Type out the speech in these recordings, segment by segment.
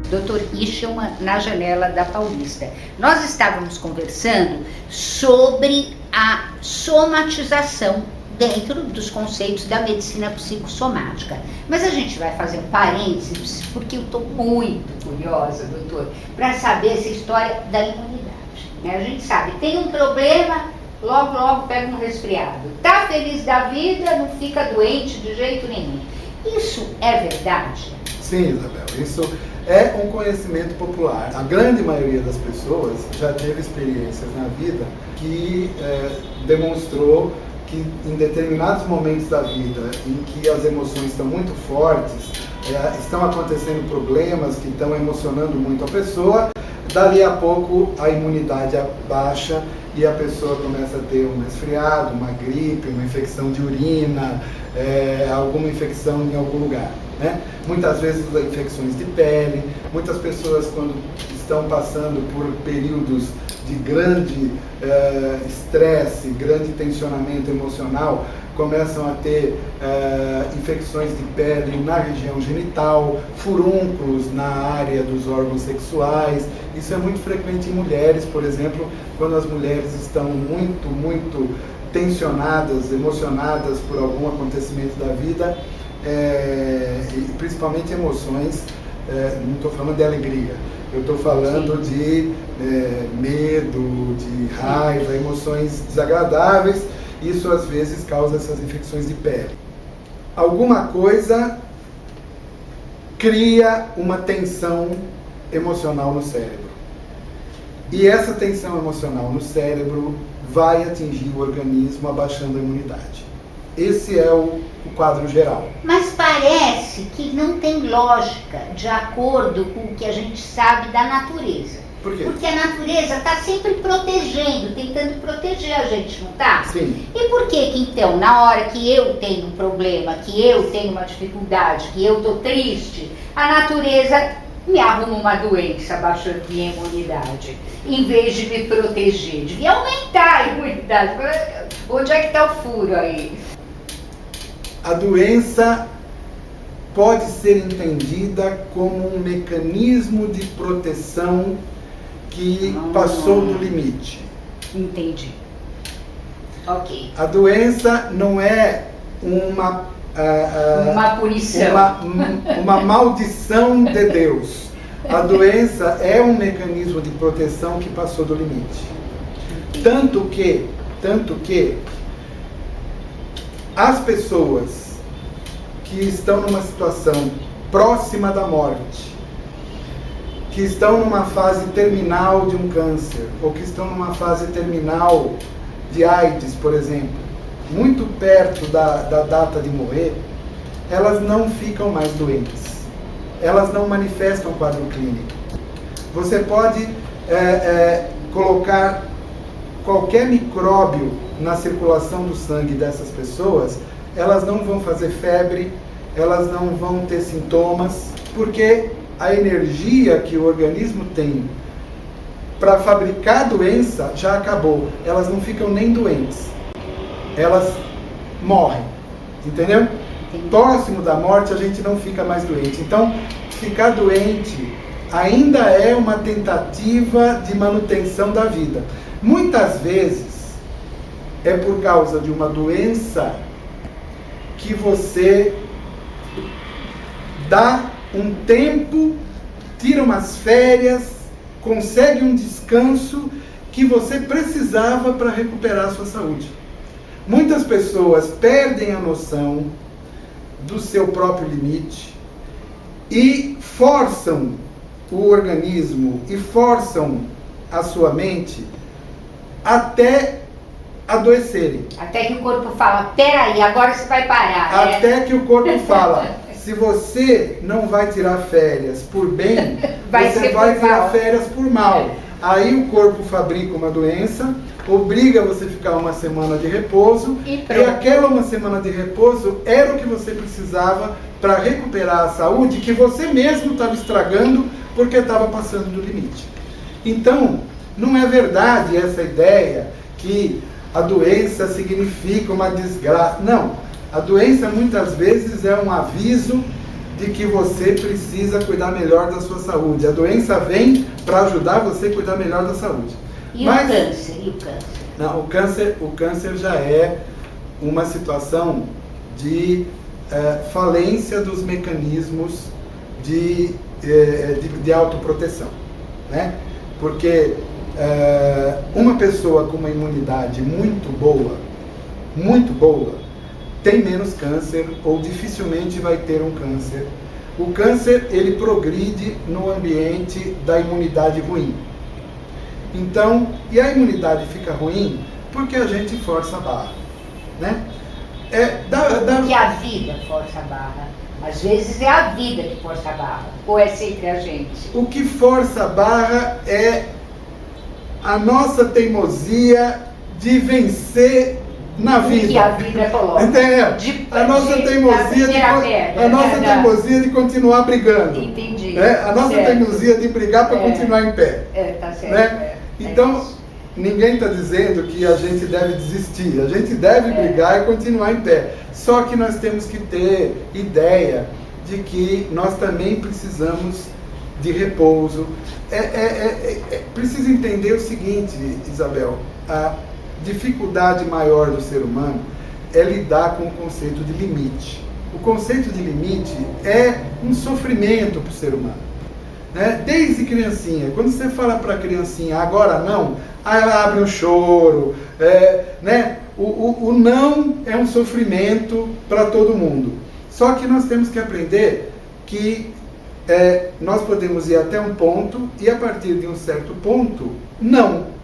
Dr. Ishelman, na janela da Paulista. Nós estávamos conversando sobre a somatização dentro dos conceitos da medicina psicossomática. Mas a gente vai fazer um parênteses, porque eu estou muito curiosa, doutor, para saber essa história da imunidade. Né? A gente sabe, tem um problema, logo pega um resfriado. Tá feliz da vida, não fica doente de jeito nenhum. Isso é verdade? Sim, Isabel, isso é um conhecimento popular. A grande maioria das pessoas já teve experiências na vida que demonstrou que em determinados momentos da vida em que as emoções estão muito fortes, estão acontecendo problemas que estão emocionando muito a pessoa, dali a pouco a imunidade baixa e a pessoa começa a ter um resfriado, uma gripe, uma infecção de urina, alguma infecção em algum lugar. Né? Muitas vezes infecções de pele, muitas pessoas quando estão passando por períodos de grande estresse, grande tensionamento emocional, começam a ter infecções de pele na região genital, furúnculos na área dos órgãos sexuais. Isso é muito frequente em mulheres, por exemplo, quando as mulheres estão muito tensionadas, emocionadas por algum acontecimento da vida, e principalmente emoções, não estou falando de alegria, eu estou falando de medo, de raiva, emoções desagradáveis. Isso às vezes causa essas infecções de pele. Alguma coisa cria uma tensão emocional no cérebro. E essa tensão emocional no cérebro vai atingir o organismo, abaixando a imunidade. Esse é o quadro geral. Mas parece que não tem lógica de acordo com o que a gente sabe da natureza. Por quê? Porque a natureza está sempre protegendo, tentando proteger a gente, não está? Sim. E por que então, na hora que eu tenho um problema, que eu tenho uma dificuldade, que eu estou triste, a natureza me arruma uma doença abaixando minha imunidade, em vez de me proteger? Devia aumentar a imunidade. Onde é que está o furo aí? A doença pode ser entendida como um mecanismo de proteção que passou do limite. Entendi. Ok. A doença não é uma punição. Uma maldição de Deus. A doença é um mecanismo de proteção que passou do limite. Tanto que as pessoas que estão numa situação próxima da morte, que estão numa fase terminal de um câncer, ou que estão numa fase terminal de AIDS, por exemplo, muito perto da data de morrer, elas não ficam mais doentes. Elas não manifestam quadro clínico. Você pode colocar qualquer micróbio na circulação do sangue dessas pessoas, elas não vão fazer febre, elas não vão ter sintomas, porque a energia que o organismo tem para fabricar doença já acabou. Elas não ficam nem doentes, elas morrem, entendeu? Próximo da morte a gente não fica mais doente. Então, ficar doente ainda é uma tentativa de manutenção da vida. Muitas vezes é por causa de uma doença que você dá um tempo, tira umas férias, consegue um descanso que você precisava para recuperar a sua saúde. Muitas pessoas perdem a noção do seu próprio limite e forçam o organismo e forçam a sua mente até adoecerem. Até que o corpo fala, peraí, agora você vai parar. Até que o corpo fala, se você não vai tirar férias por bem, você vai tirar férias por mal. Aí o corpo fabrica uma doença, obriga você a ficar uma semana de repouso, e aquela uma semana de repouso era o que você precisava para recuperar a saúde que você mesmo estava estragando porque estava passando do limite. Então, não é verdade essa ideia que a doença significa uma desgraça. Não, a doença muitas vezes é um aviso de que você precisa cuidar melhor da sua saúde. A doença vem para ajudar você a cuidar melhor da saúde. E o câncer? E o câncer? Não, o câncer já é uma situação de falência dos mecanismos de autoproteção, né? Porque uma pessoa com uma imunidade muito boa, tem menos câncer ou dificilmente vai ter um câncer. O câncer, ele progride no ambiente da imunidade ruim. Então, e a imunidade fica ruim porque a gente força a barra, né? Porque a vida força a barra. Às vezes é a vida que força a barra, ou é sempre a gente? O que força a barra é a nossa teimosia de vencer na vida. Que a vida coloca. Entendeu? A nossa teimosia de continuar brigando. Entendi. A nossa teimosia de brigar para continuar em pé. Tá certo. Né? Então, ninguém está dizendo que a gente deve desistir. A gente deve brigar e continuar em pé. Só que nós temos que ter ideia de que nós também precisamos de repouso. Preciso entender o seguinte, Isabel. A dificuldade maior do ser humano é lidar com o conceito de limite. O conceito de limite é um sofrimento para o ser humano, né? Desde criancinha, quando você fala para a criancinha, agora não, aí ela abre um choro, né? O não é um sofrimento para todo mundo. Só que nós temos que aprender que nós podemos ir até um ponto e a partir de um certo ponto, não.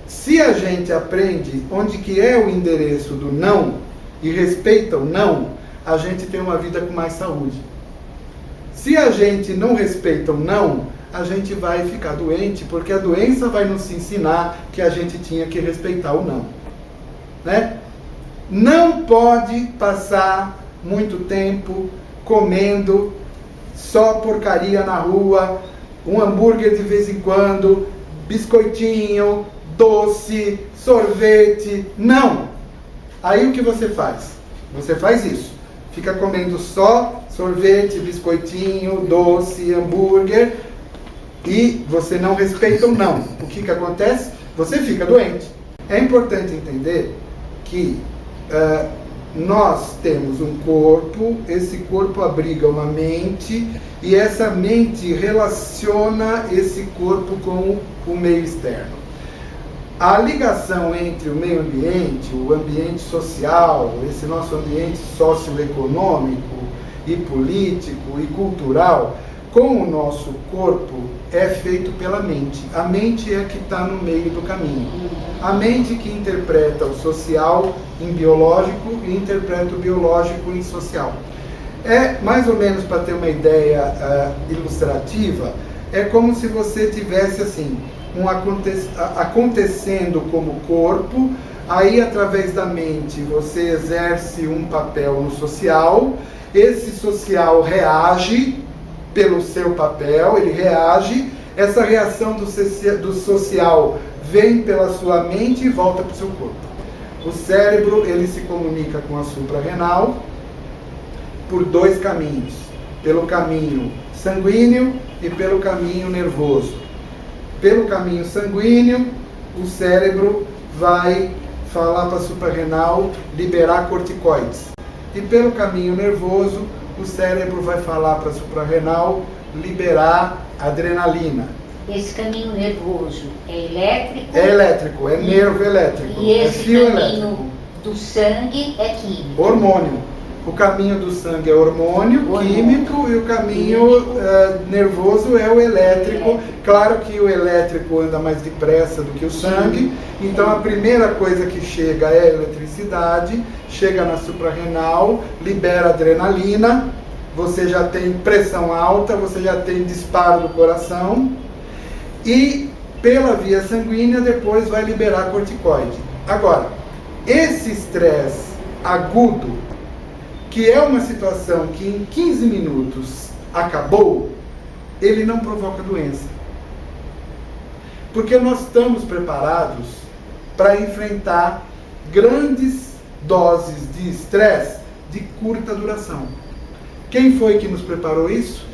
Se a gente aprende onde que é o endereço do não e respeita o não, a gente tem uma vida com mais saúde. Se a gente não respeita o não, a gente vai ficar doente, porque a doença vai nos ensinar que a gente tinha que respeitar o não, né? Não pode passar muito tempo comendo só porcaria na rua, um hambúrguer de vez em quando, biscoitinho, doce, sorvete. Não! Aí o que você faz? Você faz isso. Fica comendo só sorvete, biscoitinho, doce, hambúrguer e você não respeita o não. O que acontece? Você fica doente. É importante entender que nós temos um corpo, esse corpo abriga uma mente e essa mente relaciona esse corpo com o meio externo. A ligação entre o meio ambiente, o ambiente social, esse nosso ambiente socioeconômico e político e cultural, com o nosso corpo é feito pela mente. A mente é que está no meio do caminho. A mente que interpreta o social em biológico e interpreta o biológico em social. É mais ou menos, para ter uma ideia ilustrativa, é como se você tivesse assim, acontecendo como corpo, aí através da mente você exerce um papel no social, esse social reage pelo seu papel, ele reage, essa reação do social vem pela sua mente e volta para o seu corpo. O cérebro, ele se comunica com a suprarrenal por dois caminhos, pelo caminho sanguíneo e pelo caminho nervoso. Pelo caminho sanguíneo, o cérebro vai falar para a suprarrenal liberar corticoides. E pelo caminho nervoso, o cérebro vai falar para a suprarrenal liberar adrenalina. Esse caminho nervoso é elétrico? É elétrico, é nervo elétrico. E esse fio caminho elétrico. Do sangue é químico? Hormônio. O caminho do sangue é hormônio químico e o caminho nervoso é o elétrico. Claro que o elétrico anda mais depressa do que o sangue, então a primeira coisa que chega é a eletricidade, chega na suprarrenal, libera adrenalina, você já tem pressão alta, você já tem disparo do coração e pela via sanguínea depois vai liberar corticoide. Agora, esse estresse agudo, que é uma situação que em 15 minutos acabou, ele não provoca doença. Porque nós estamos preparados para enfrentar grandes doses de estresse de curta duração. Quem foi que nos preparou isso?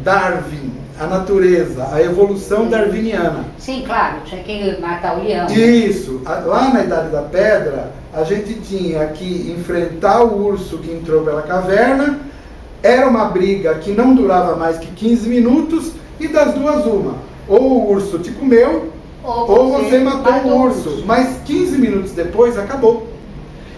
Darwin, a natureza, a evolução darwiniana. Sim, claro, tinha que matar o leão. Isso. Lá na Idade da Pedra, a gente tinha que enfrentar o urso que entrou pela caverna. Era uma briga que não durava mais que 15 minutos e das duas uma. Ou o urso te comeu, ou você matou o urso. Mas 15 minutos depois, acabou.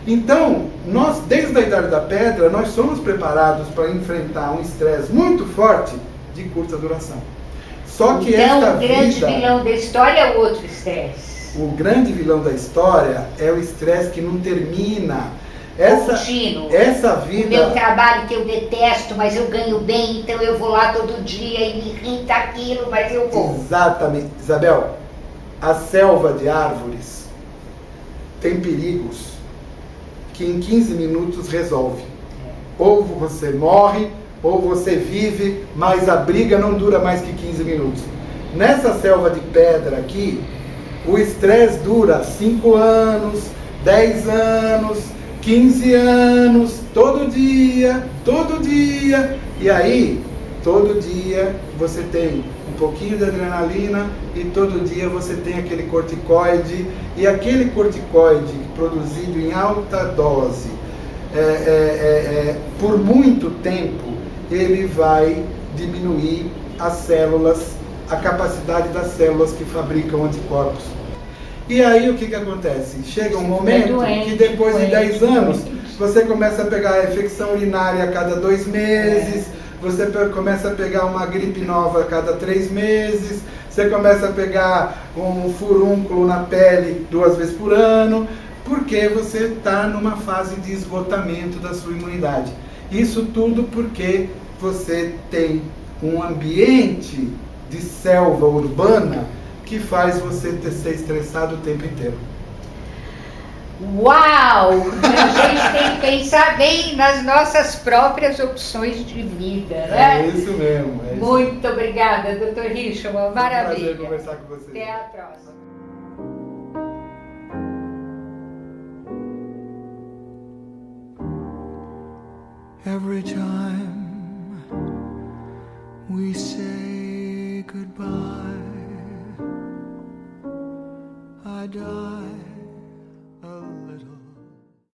Então, nós, desde a Idade da Pedra, nós somos preparados para enfrentar um estresse muito forte de curta duração. Só que então, esta o grande vida, vilão da história é o outro estresse. o grande vilão da história é o estresse que não termina. Contínuo. Essa O vida... meu trabalho que eu detesto, mas eu ganho bem, então eu vou lá todo dia e me irrita aquilo, mas eu vou. Exatamente. Isabel, a selva de árvores tem perigos que em 15 minutos resolve. Ou você morre, ou você vive, mas a briga não dura mais que 15 minutos. Nessa selva de pedra aqui, o estresse dura 5 anos, 10 anos, 15 anos, todo dia, e aí, todo dia você tem um pouquinho de adrenalina e todo dia você tem aquele corticoide, e aquele corticoide produzido em alta dose, por muito tempo, ele vai diminuir as células, a capacidade das células que fabricam anticorpos. E aí o que acontece? Chega um momento que depois de 10 anos, você começa a pegar a infecção urinária a cada 2 meses, você começa a pegar uma gripe nova a cada 3 meses, você começa a pegar um furúnculo na pele 2 vezes por ano, porque você está numa fase de esgotamento da sua imunidade. Isso tudo porque você tem um ambiente de selva urbana que faz você ser estressado o tempo inteiro. Uau! A gente tem que pensar bem nas nossas próprias opções de vida, né? É isso mesmo. É isso. Muito obrigada, Dr. Richard, uma maravilha. É um prazer conversar com você. Até a próxima. Every time we say goodbye, I die